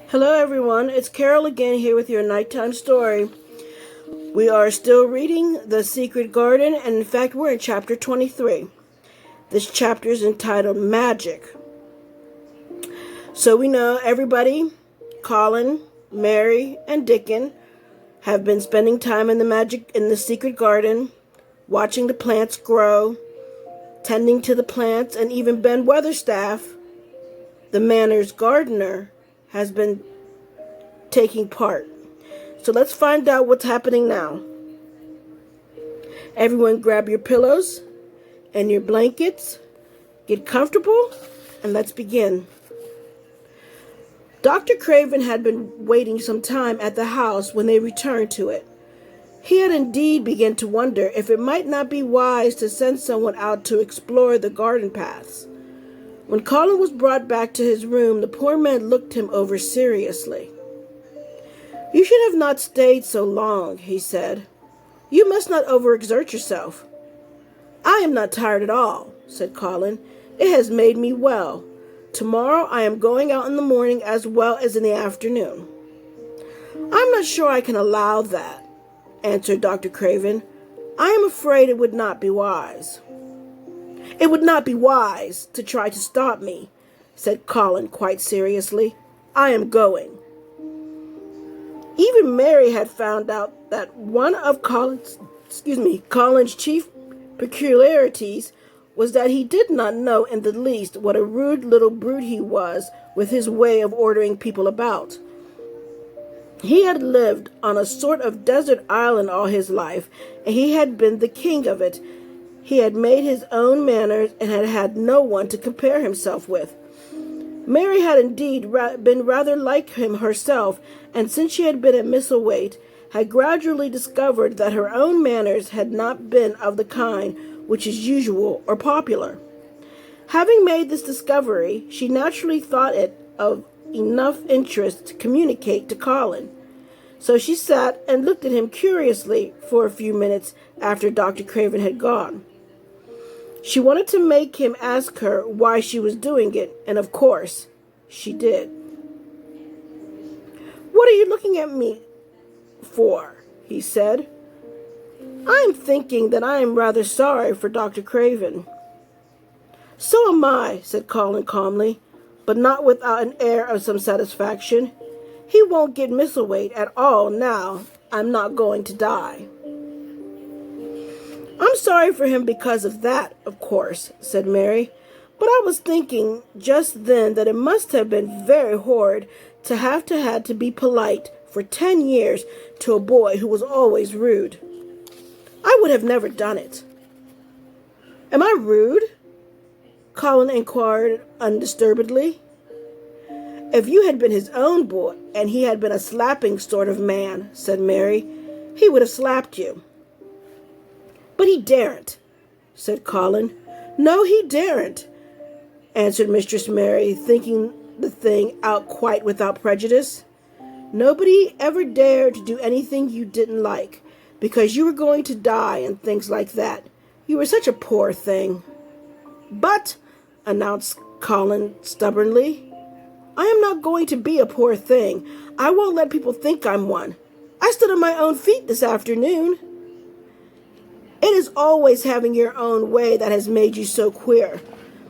Hello, everyone. It's Carol again here with your nighttime story. We are still reading The Secret Garden, and in fact, we're in chapter 23. This chapter is entitled Magic. So we know everybody, Colin, Mary, and Dickon, have been spending time in the secret garden, watching the plants grow, tending to the plants, and even Ben Weatherstaff, the manor's gardener, has been taking part. So let's find out what's happening now. Everyone grab your pillows and your blankets, get comfortable, and let's begin. Dr. Craven had been waiting some time at the house when they returned to it. He had indeed begun to wonder if it might not be wise to send someone out to explore the garden paths. When Colin was brought back to his room, the poor man looked him over seriously. "You should have not stayed so long," he said. "You must not overexert yourself." "I am not tired at all," said Colin. "It has made me well. Tomorrow I am going out in the morning as well as in the afternoon." "I'm not sure I can allow that," answered Dr. Craven. "I am afraid it would not be wise." "It would not be wise to try to stop me," said Colin quite seriously. "I am going." Even Mary had found out that one of Colin's chief peculiarities was that he did not know in the least what a rude little brute he was with his way of ordering people about. He had lived on a sort of desert island all his life, and he had been the king of it. He had made his own manners and had had no one to compare himself with. Mary had indeed been rather like him herself, and since she had been at Misselthwaite, had gradually discovered that her own manners had not been of the kind which is usual or popular. Having made this discovery, she naturally thought it of enough interest to communicate to Colin. So she sat and looked at him curiously for a few minutes after Dr. Craven had gone. She wanted to make him ask her why she was doing it, and of course, she did. "What are you looking at me for?" he said. "I am thinking that I am rather sorry for Dr. Craven." "So am I," said Colin calmly, but not without an air of some satisfaction. "He won't get Misselthwaite at all now I'm not going to die." "I'm sorry for him because of that, of course," said Mary. "But I was thinking just then that it must have been very horrid to had to be polite for 10 years to a boy who was always rude. I would have never done it." "Am I rude?" Colin inquired undisturbedly. "If you had been his own boy, and he had been a slapping sort of man," said Mary, "he would have slapped you." "But he daren't," said Colin. "No, he daren't," answered Mistress Mary, thinking the thing out quite without prejudice. "Nobody ever dared to do anything you didn't like, because you were going to die and things like that. You were such a poor thing." "But," announced Colin stubbornly, "I am not going to be a poor thing. I won't let people think I'm one. I stood on my own feet this afternoon." "It is always having your own way that has made you so queer,"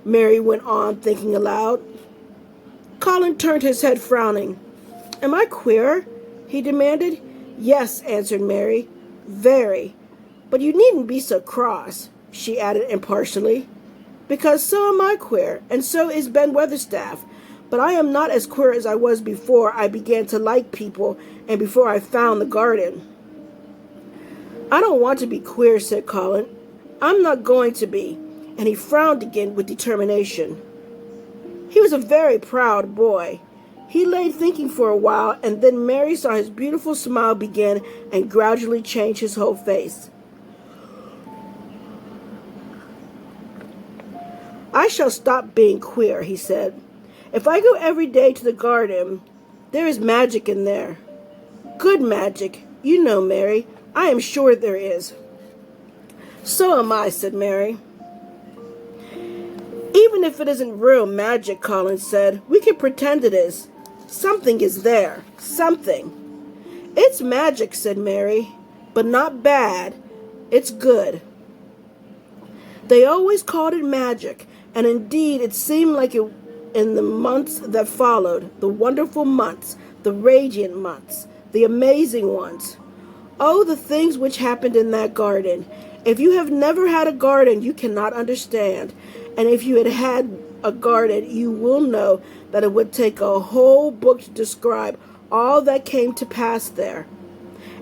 Mary went on, thinking aloud. Colin turned his head, frowning. "Am I queer?" he demanded. "Yes," answered Mary, "very. But you needn't be so cross," she added impartially, "because so am I queer, and so is Ben Weatherstaff. But I am not as queer as I was before I began to like people and before I found the garden." "I don't want to be queer," said Colin. "I'm not going to be," and he frowned again with determination. He was a very proud boy. He lay thinking for a while, and then Mary saw his beautiful smile begin and gradually change his whole face. "I shall stop being queer," he said. "If I go every day to the garden, there is magic in there. Good magic, you know, Mary. I am sure there is." "So am I," said Mary. "Even if it isn't real magic," Colin said, "we can pretend it is. Something is there. Something. It's magic, said Mary, but not bad. It's good. They always called it magic, and indeed it seemed like it in the months that followed, the wonderful months, the radiant months, the amazing ones. Oh, the things which happened in that garden. If you have never had a garden, you cannot understand. And if you had had a garden, you will know that it would take a whole book to describe all that came to pass there.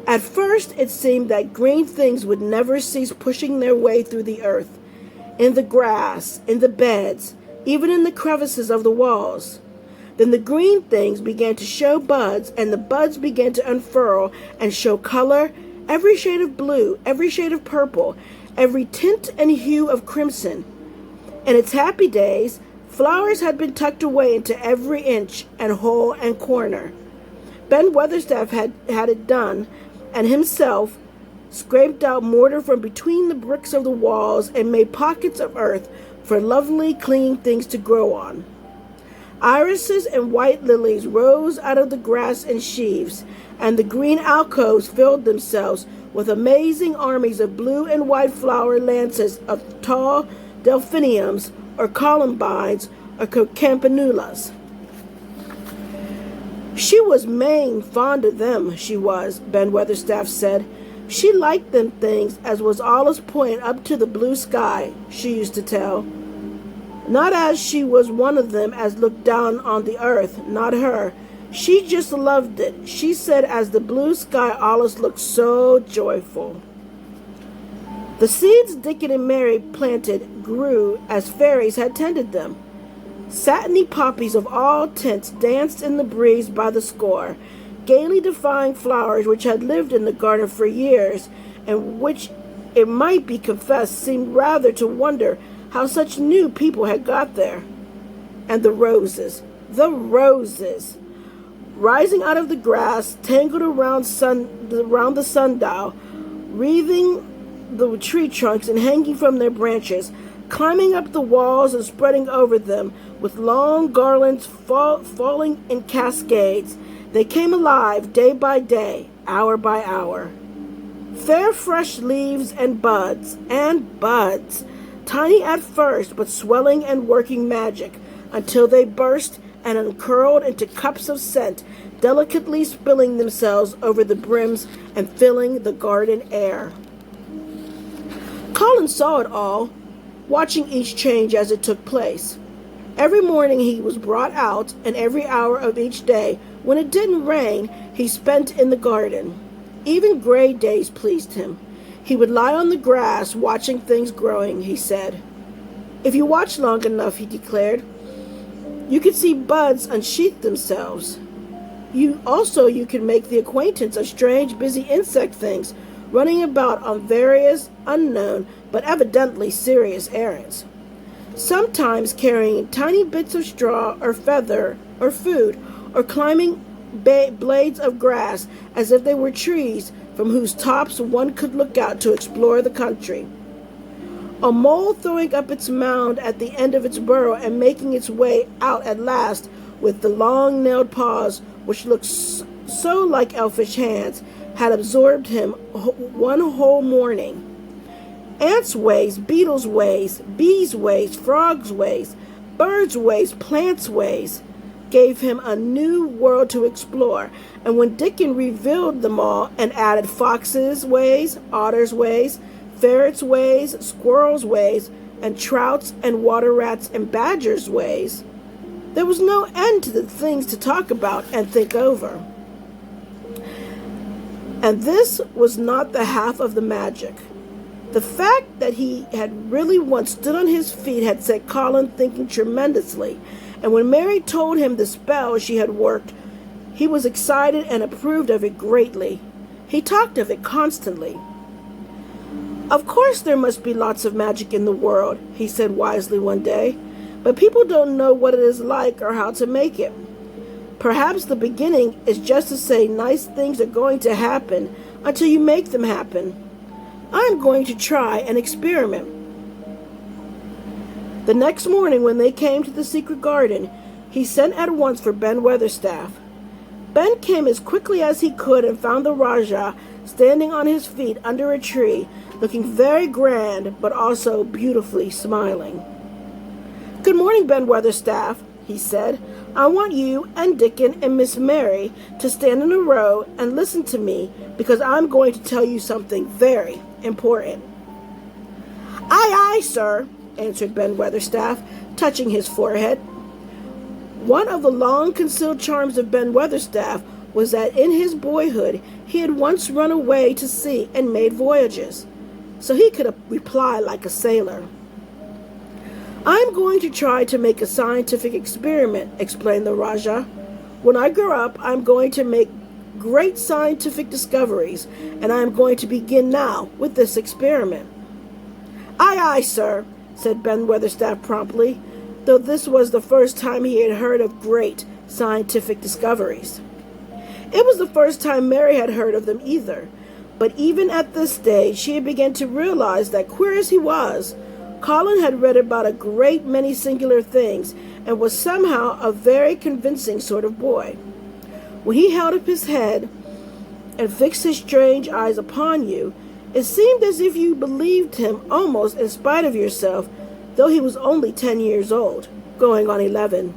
At first, it seemed that green things would never cease pushing their way through the earth, in the grass, in the beds, even in the crevices of the walls. Then the green things began to show buds, and the buds began to unfurl and show color, every shade of blue, every shade of purple, every tint and hue of crimson. In its happy days, flowers had been tucked away into every inch and hole and corner. Ben Weatherstaff had it done, and himself scraped out mortar from between the bricks of the walls and made pockets of earth for lovely clinging things to grow on. Irises and white lilies rose out of the grass in sheaves, and the green alcoves filled themselves with amazing armies of blue and white flower lances of tall delphiniums or columbines or campanulas. She was main fond of them, she was, Ben Weatherstaff said. She liked them things as was allus pointing up to the blue sky, she used to tell. Not as she was one of them as looked down on the earth, not her. She just loved it, she said, as the blue sky allus looked so joyful. The seeds Dickon and Mary planted grew as fairies had tended them. Satiny poppies of all tints danced in the breeze by the score, gaily defying flowers which had lived in the garden for years, and which, it might be confessed, seemed rather to wonder how such new people had got there. And the roses, rising out of the grass, tangled around the sundial, wreathing the tree trunks and hanging from their branches, climbing up the walls and spreading over them with long garlands falling in cascades. They came alive day by day, hour by hour. Fair fresh leaves and buds, tiny at first, but swelling and working magic, until they burst and uncurled into cups of scent, delicately spilling themselves over the brims and filling the garden air. Colin saw it all, watching each change as it took place. Every morning he was brought out, and every hour of each day, when it didn't rain, he spent in the garden. Even gray days pleased him. He would lie on the grass, watching things growing, he said. If you watch long enough, he declared, you could see buds unsheath themselves. You can make the acquaintance of strange, busy insect things running about on various unknown but evidently serious errands, sometimes carrying tiny bits of straw or feather or food, or climbing blades of grass as if they were trees from whose tops one could look out to explore the country. A mole throwing up its mound at the end of its burrow and making its way out at last with the long-nailed paws which looked so like elfish hands, had absorbed him one whole morning. Ants' ways, beetles' ways, bees' ways, frogs' ways, birds' ways, plants' ways gave him a new world to explore, and when Dickon revealed them all and added foxes' ways, otters' ways, ferrets' ways, squirrels' ways, and trouts and water rats and badgers' ways, there was no end to the things to talk about and think over. And this was not the half of the magic. The fact that he had really once stood on his feet had set Colin thinking tremendously, and when Mary told him the spell she had worked, he was excited and approved of it greatly. He talked of it constantly. Of course there must be lots of magic in the world, he said wisely one day, but people don't know what it is like or how to make it. Perhaps the beginning is just to say nice things are going to happen until you make them happen. I'm going to try an experiment. The next morning when they came to the secret garden, he sent at once for Ben Weatherstaff. Ben came as quickly as he could and found the Rajah standing on his feet under a tree, looking very grand but also beautifully smiling. "Good morning, Ben Weatherstaff," he said. "I want you and Dickon and Miss Mary to stand in a row and listen to me because I'm going to tell you something very important." "Aye, aye, sir," answered Ben Weatherstaff, touching his forehead. One of the long-concealed charms of Ben Weatherstaff was that in his boyhood he had once run away to sea and made voyages, so he could reply like a sailor. "I'm going to try to make a scientific experiment," explained the Rajah. "When I grow up, I'm going to make great scientific discoveries, and I'm going to begin now with this experiment." "Aye, aye, sir," said Ben Weatherstaff promptly, though this was the first time he had heard of great scientific discoveries. It was the first time Mary had heard of them either, but even at this stage she had begun to realize that, queer as he was, Colin had read about a great many singular things and was somehow a very convincing sort of boy. When he held up his head and fixed his strange eyes upon you, it seemed as if you believed him almost in spite of yourself, though he was only 10 years old, going on 11.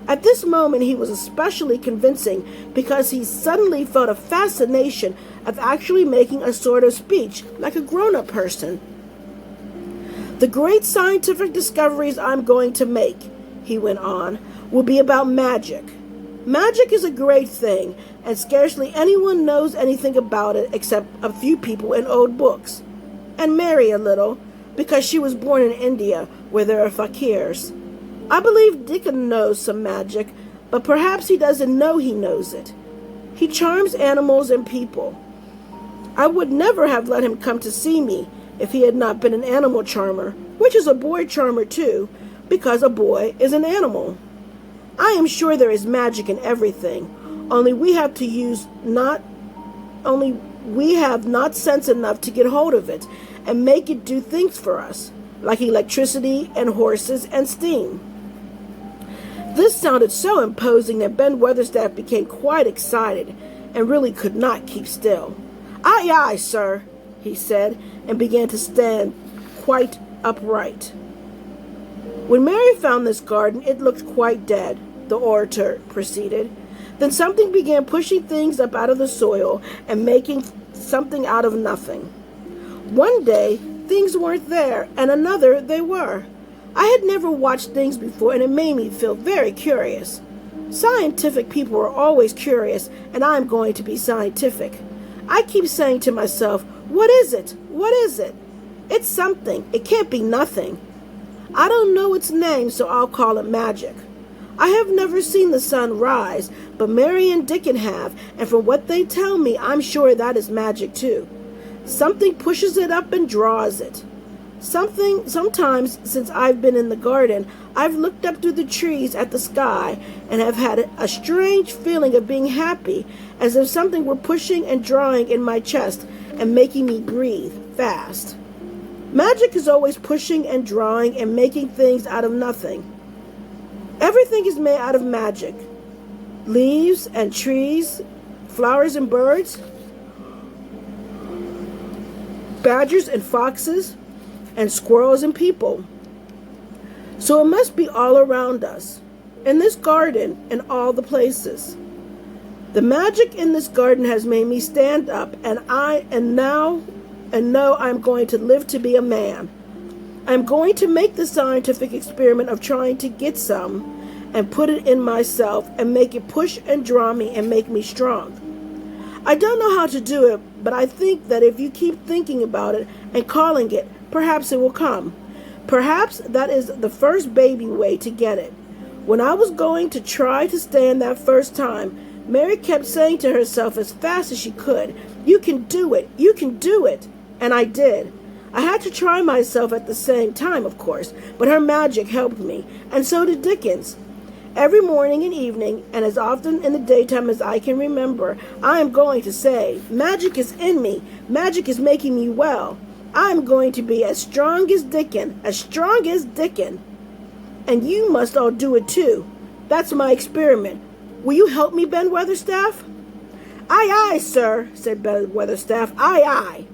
At this moment he was especially convincing because he suddenly felt a fascination of actually making a sort of speech like a grown-up person. "The great scientific discoveries I'm going to make," he went on, "will be about magic. Magic is a great thing, and scarcely anyone knows anything about it except a few people in old books, and Mary a little, because she was born in India, where there are fakirs. I believe Dickon knows some magic, but perhaps he doesn't know he knows it. He charms animals and people. I would never have let him come to see me if he had not been an animal charmer, which is a boy charmer too, because a boy is an animal. I am sure there is magic in everything, only we have not sense enough to get hold of it and make it do things for us, like electricity and horses and steam." This sounded so imposing that Ben Weatherstaff became quite excited and really could not keep still. "Aye, aye, sir," he said, and began to stand quite upright. "When Mary found this garden, it looked quite dead," the orator proceeded. "Then something began pushing things up out of the soil and making something out of nothing. One day, things weren't there, and another they were. I had never watched things before, and it made me feel very curious. Scientific people are always curious, and I'm going to be scientific. I keep saying to myself, what is it? What is it? It's something. It can't be nothing. I don't know its name, so I'll call it magic. I have never seen the sun rise, but Mary and Dickon have, and from what they tell me, I'm sure that is magic too. Something pushes it up and draws it. Sometimes since I've been in the garden, I've looked up through the trees at the sky and have had a strange feeling of being happy, as if something were pushing and drawing in my chest and making me breathe fast. Magic is always pushing and drawing and making things out of nothing. Everything is made out of magic. Leaves and trees, flowers and birds, badgers and foxes, and squirrels and people. So it must be all around us, in this garden and all the places. The magic in this garden has made me stand up, and know I'm going to live to be a man. I'm going to make the scientific experiment of trying to get some and put it in myself and make it push and draw me and make me strong. I don't know how to do it, but I think that if you keep thinking about it and calling it, perhaps it will come. Perhaps that is the first baby way to get it. When I was going to try to stand that first time, Mary kept saying to herself as fast as she could, "You can do it, you can do it." And I did. I had to try myself at the same time, of course, but her magic helped me, and so did Dickens. Every morning and evening, and as often in the daytime as I can remember, I am going to say, "Magic is in me. Magic is making me well. I am going to be as strong as Dickon, as strong as Dickon. And you must all do it too. That's my experiment. Will you help me, Ben Weatherstaff?" "Aye, aye, sir," said Ben Weatherstaff. "Aye, aye."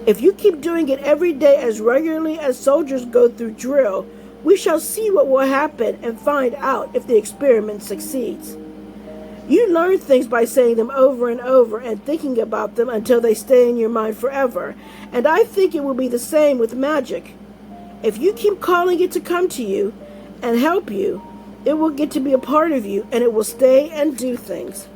"If you keep doing it every day as regularly as soldiers go through drill, we shall see what will happen and find out if the experiment succeeds. You learn things by saying them over and over and thinking about them until they stay in your mind forever, and I think it will be the same with magic. If you keep calling it to come to you and help you, it will get to be a part of you, and it will stay and do things.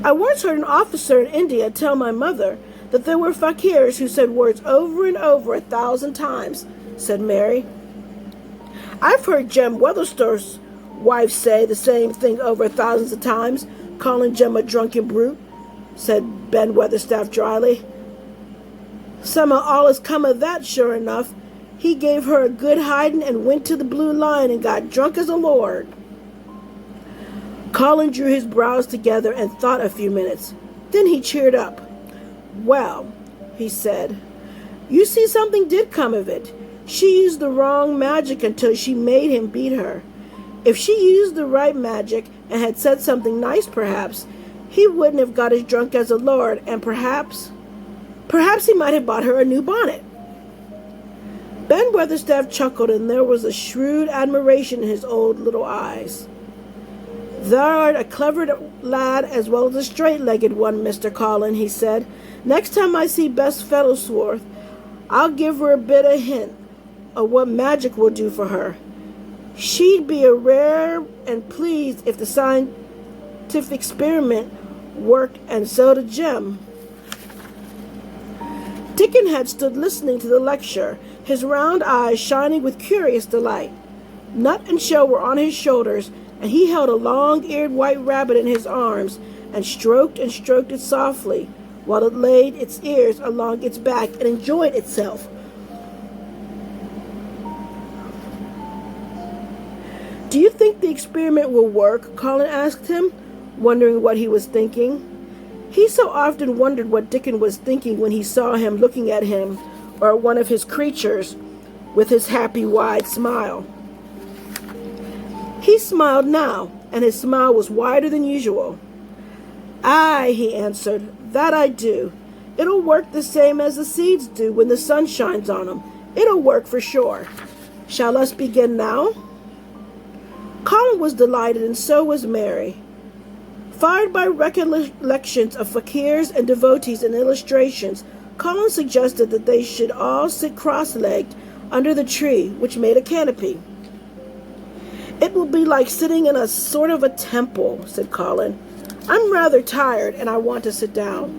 I once heard an officer in India tell my mother that there were fakirs who said words over and over 1,000 times," said Mary. "I've heard Jem Weatherstaff's wife say the same thing over thousands of times, calling Jem a drunken brute," said Ben Weatherstaff dryly. "Somehow all has come of that, sure enough. He gave her a good hiding and went to the Blue Lion and got drunk as a lord." Colin drew his brows together and thought a few minutes. Then he cheered up. "Well," he said, "you see, something did come of it. She used the wrong magic until she made him beat her. If she used the right magic and had said something nice, perhaps, he wouldn't have got as drunk as a lord, and perhaps he might have bought her a new bonnet." Ben Weatherstaff chuckled, and there was a shrewd admiration in his old little eyes. "Thou art a clever lad as well as a straight-legged one, Mr. Colin," he said. "Next time I see Bess Fellowsworth, I'll give her a bit of hint of what magic will do for her. She'd be a rare and pleased if the scientific experiment worked, and so did Jem." Dickon had stood listening to the lecture, his round eyes shining with curious delight. Nut and Shell were on his shoulders, and he held a long-eared white rabbit in his arms and stroked it softly while it laid its ears along its back and enjoyed itself. "Do you think the experiment will work?" Colin asked him, wondering what he was thinking. He so often wondered what Dickon was thinking when he saw him looking at him or at one of his creatures with his happy, wide smile. He smiled now, and his smile was wider than usual. "Aye," he answered, "that I do. It'll work the same as the seeds do when the sun shines on them. It'll work for sure. Shall us begin now?" Colin was delighted, and so was Mary. Fired by recollections of fakirs and devotees and illustrations, Colin suggested that they should all sit cross-legged under the tree, which made a canopy. "It will be like sitting in a sort of a temple," said Colin. "I'm rather tired, and I want to sit down."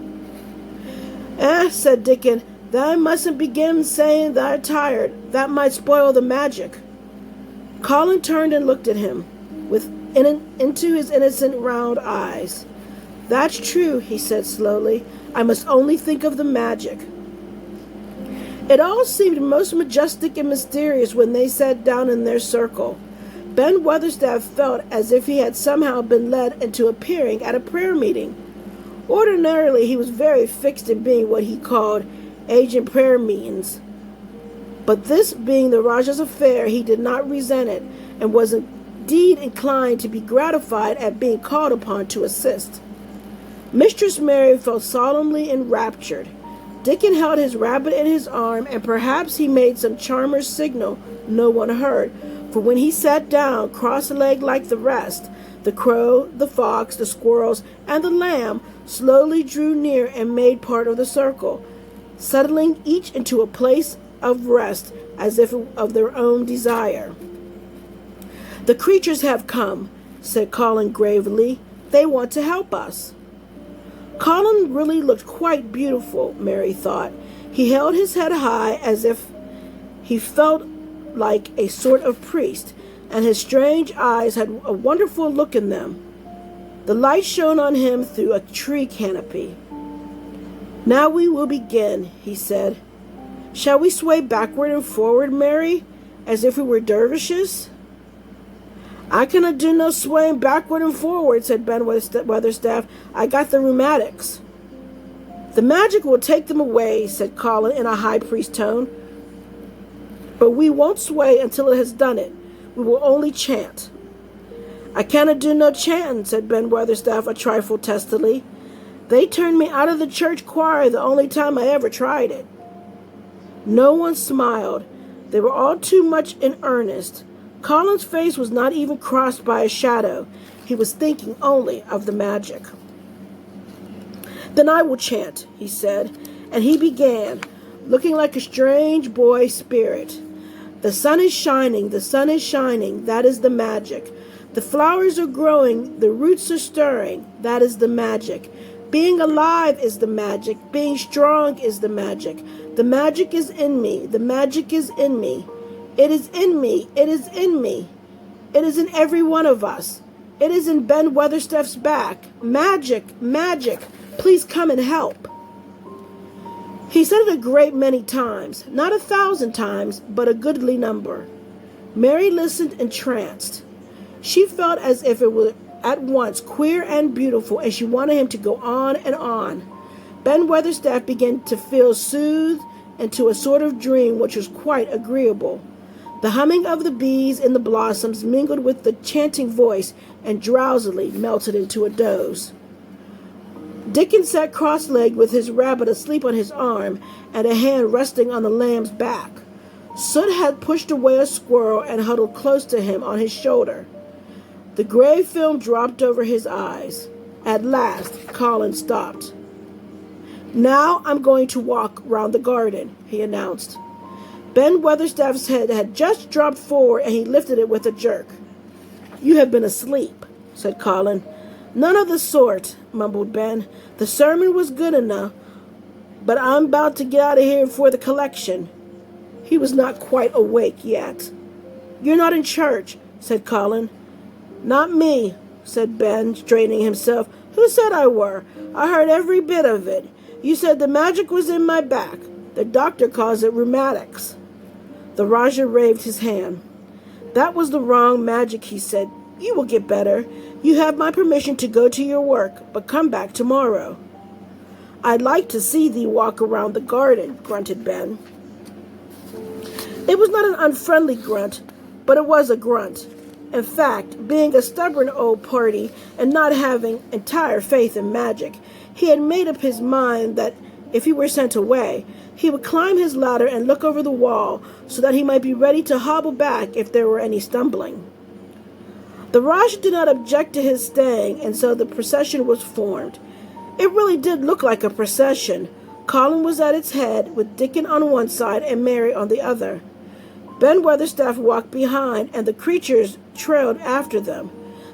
Said Dickon, "thou mustn't begin saying thou art tired. That might spoil the magic." Colin turned and looked at him into his innocent round eyes. "That's true," he said slowly. "I must only think of the magic." It all seemed most majestic and mysterious when they sat down in their circle. Ben Weatherstaff felt as if he had somehow been led into appearing at a prayer meeting. Ordinarily, he was very fixed in being what he called agent prayer meetings. But this being the Rajah's affair, he did not resent it, and was indeed inclined to be gratified at being called upon to assist. Mistress Mary felt solemnly enraptured. Dickon held his rabbit in his arm, and perhaps he made some charmer's signal no one heard, for when he sat down cross-legged like the rest, the crow, the fox, the squirrels, and the lamb slowly drew near and made part of the circle, settling each into a place of rest as if of their own desire. "The creatures have come," said Colin gravely. "They want to help us." Colin really looked quite beautiful, Mary thought. He held his head high as if he felt like a sort of priest, and his strange eyes had a wonderful look in them. The light shone on him through a tree canopy. "Now we will begin," he said. "Shall we sway backward and forward, Mary, as if we were dervishes?" "I cannot do no swaying backward and forward," said Ben Weatherstaff. "I got the rheumatics." "The magic will take them away," said Colin in a high priest tone. "But we won't sway until it has done it. We will only chant." "I cannot do no chanting," said Ben Weatherstaff a trifle testily. "They turned me out of the church choir the only time I ever tried it." No one smiled. They were all too much in earnest. Colin's face was not even crossed by a shadow. He was thinking only of the magic. "Then I will chant," he said, and he began, looking like a strange boy spirit. "The sun is shining, the sun is shining, that is the magic. The flowers are growing, the roots are stirring, that is the magic. Being alive is the magic, being strong is the magic. The magic is in me, the magic is in me. It is in me, it is in me. It is in every one of us. It is in Ben Weatherstaff's back. Magic, magic, please come and help." He said it a great many times, not 1,000 times, but a goodly number. Mary listened entranced. She felt as if it were at once queer and beautiful, and she wanted him to go on and on. Ben Weatherstaff began to feel soothed into a sort of dream which was quite agreeable. The humming of the bees in the blossoms mingled with the chanting voice and drowsily melted into a doze. Dickon sat cross-legged with his rabbit asleep on his arm and a hand resting on the lamb's back. Soot had pushed away a squirrel and huddled close to him on his shoulder. The gray film dropped over his eyes. At last, Colin stopped. "Now I'm going to walk round the garden," he announced. Ben Weatherstaff's head had just dropped forward, and he lifted it with a jerk. "You have been asleep," said Colin. "None of the sort," mumbled Ben. "The sermon was good enough, but I'm about to get out of here for the collection." He was not quite awake yet. "You're not in church," said Colin. "Not me," said Ben, straightening himself. "Who said I were? I heard every bit of it. You said the magic was in my back. The doctor calls it rheumatics." The Rajah waved his hand. "That was the wrong magic," he said. "You will get better. You have my permission to go to your work, but come back tomorrow." "I'd like to see thee walk around the garden," grunted Ben. It was not an unfriendly grunt, but it was a grunt. In fact, being a stubborn old party and not having entire faith in magic, he had made up his mind that if he were sent away, he would climb his ladder and look over the wall so that he might be ready to hobble back if there were any stumbling. The Rajah did not object to his staying, and so the procession was formed. It really did look like a procession. Colin was at its head, with Dickon on one side and Mary on the other. Ben Weatherstaff walked behind, and the creatures trailed after them.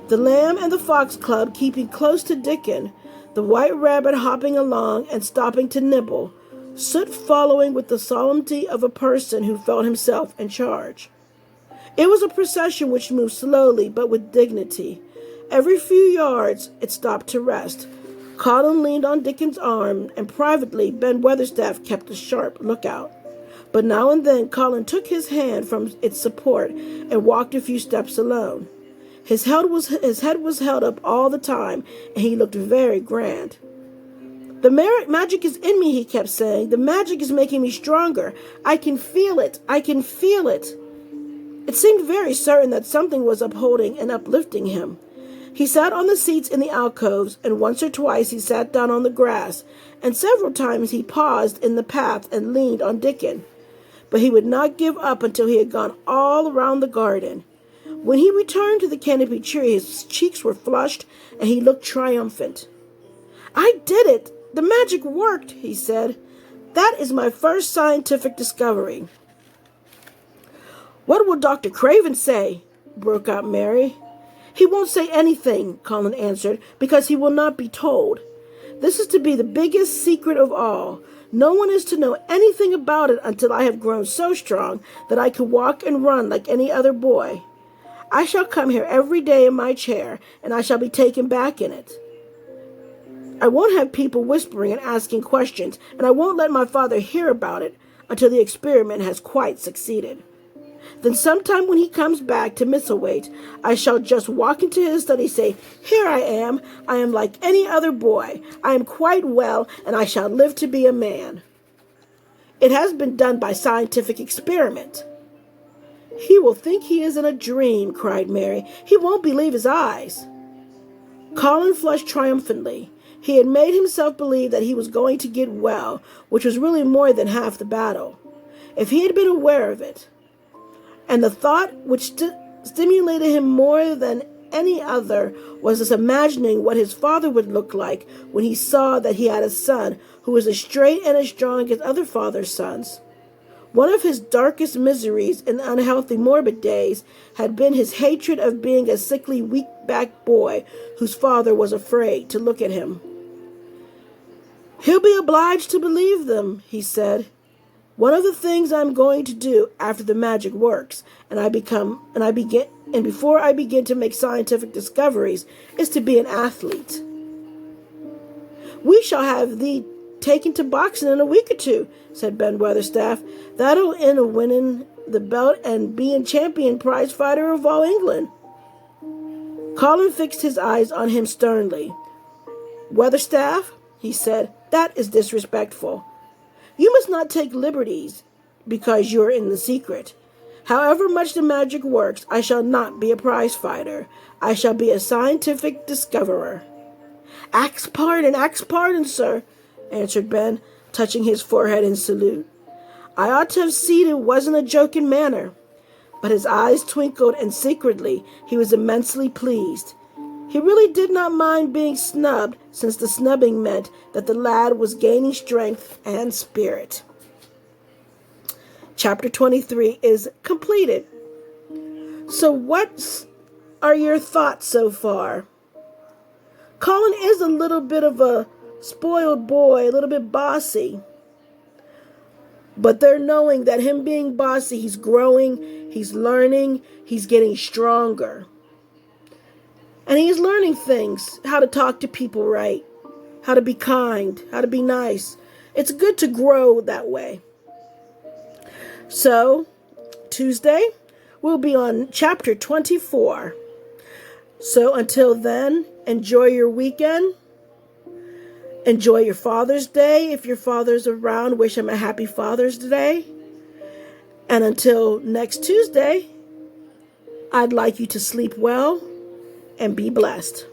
The lamb and the fox cub keeping close to Dickon, the white rabbit hopping along and stopping to nibble, Soot following with the solemnity of a person who felt himself in charge. It was a procession which moved slowly but with dignity. Every few yards it stopped to rest. Colin leaned on Dickon's arm, and privately Ben Weatherstaff kept a sharp lookout. But now and then Colin took his hand from its support and walked a few steps alone. His head was held up all the time, and he looked very grand. "The magic is in me," he kept saying. "The magic is making me stronger. I can feel it. I can feel it." It seemed very certain that something was upholding and uplifting him. He sat on the seats in the alcoves, and once or twice he sat down on the grass, and several times he paused in the path and leaned on Dickon. But he would not give up until he had gone all around the garden. When he returned to the canopy tree, his cheeks were flushed, and he looked triumphant. "I did it! The magic worked," he said. "That is my first scientific discovery." "What will Dr. Craven say?" broke out Mary. "He won't say anything," Colin answered, "because he will not be told. This is to be the biggest secret of all. No one is to know anything about it until I have grown so strong that I can walk and run like any other boy. I shall come here every day in my chair, and I shall be taken back in it. I won't have people whispering and asking questions, and I won't let my father hear about it until the experiment has quite succeeded. Then sometime when he comes back to Misselwaite, I shall just walk into his study and say, 'Here I am like any other boy. I am quite well, and I shall live to be a man.' It has been done by scientific experiment." "He will think he is in a dream," cried Mary. "He won't believe his eyes." Colin flushed triumphantly. He had made himself believe that he was going to get well, which was really more than half the battle. If he had been aware of it. And the thought which stimulated him more than any other was this imagining what his father would look like when he saw that he had a son who was as straight and as strong as other fathers' sons. One of his darkest miseries in unhealthy morbid days had been his hatred of being a sickly, weak-backed boy whose father was afraid to look at him. "He'll be obliged to believe them," he said. "One of the things I'm going to do after the magic works, and before I begin to make scientific discoveries, is to be an athlete." "We shall have thee taken to boxing in a week or two," said Ben Weatherstaff. "That'll end in winning the belt and being champion prize fighter of all England." Colin fixed his eyes on him sternly. "Weatherstaff," he said, "that is disrespectful. You must not take liberties because you're in the secret. However much the magic works, I shall not be a prize fighter. I shall be a scientific discoverer." Ax pardon, sir," answered Ben, touching his forehead in salute. "I ought to have seen it wasn't a joking manner." But his eyes twinkled, and secretly he was immensely pleased. He really did not mind being snubbed, since the snubbing meant that the lad was gaining strength and spirit. Chapter 23 is completed. So what are your thoughts so far? Colin is a little bit of a spoiled boy, a little bit bossy. But they're knowing that him being bossy, he's growing, he's learning, he's getting stronger. And he's learning things, how to talk to people right, how to be kind, how to be nice. It's good to grow that way. So, Tuesday, we'll be on chapter 24. So until then, enjoy your weekend. Enjoy your Father's Day. If your father's around, wish him a happy Father's Day. And until next Tuesday, I'd like you to sleep well and be blessed.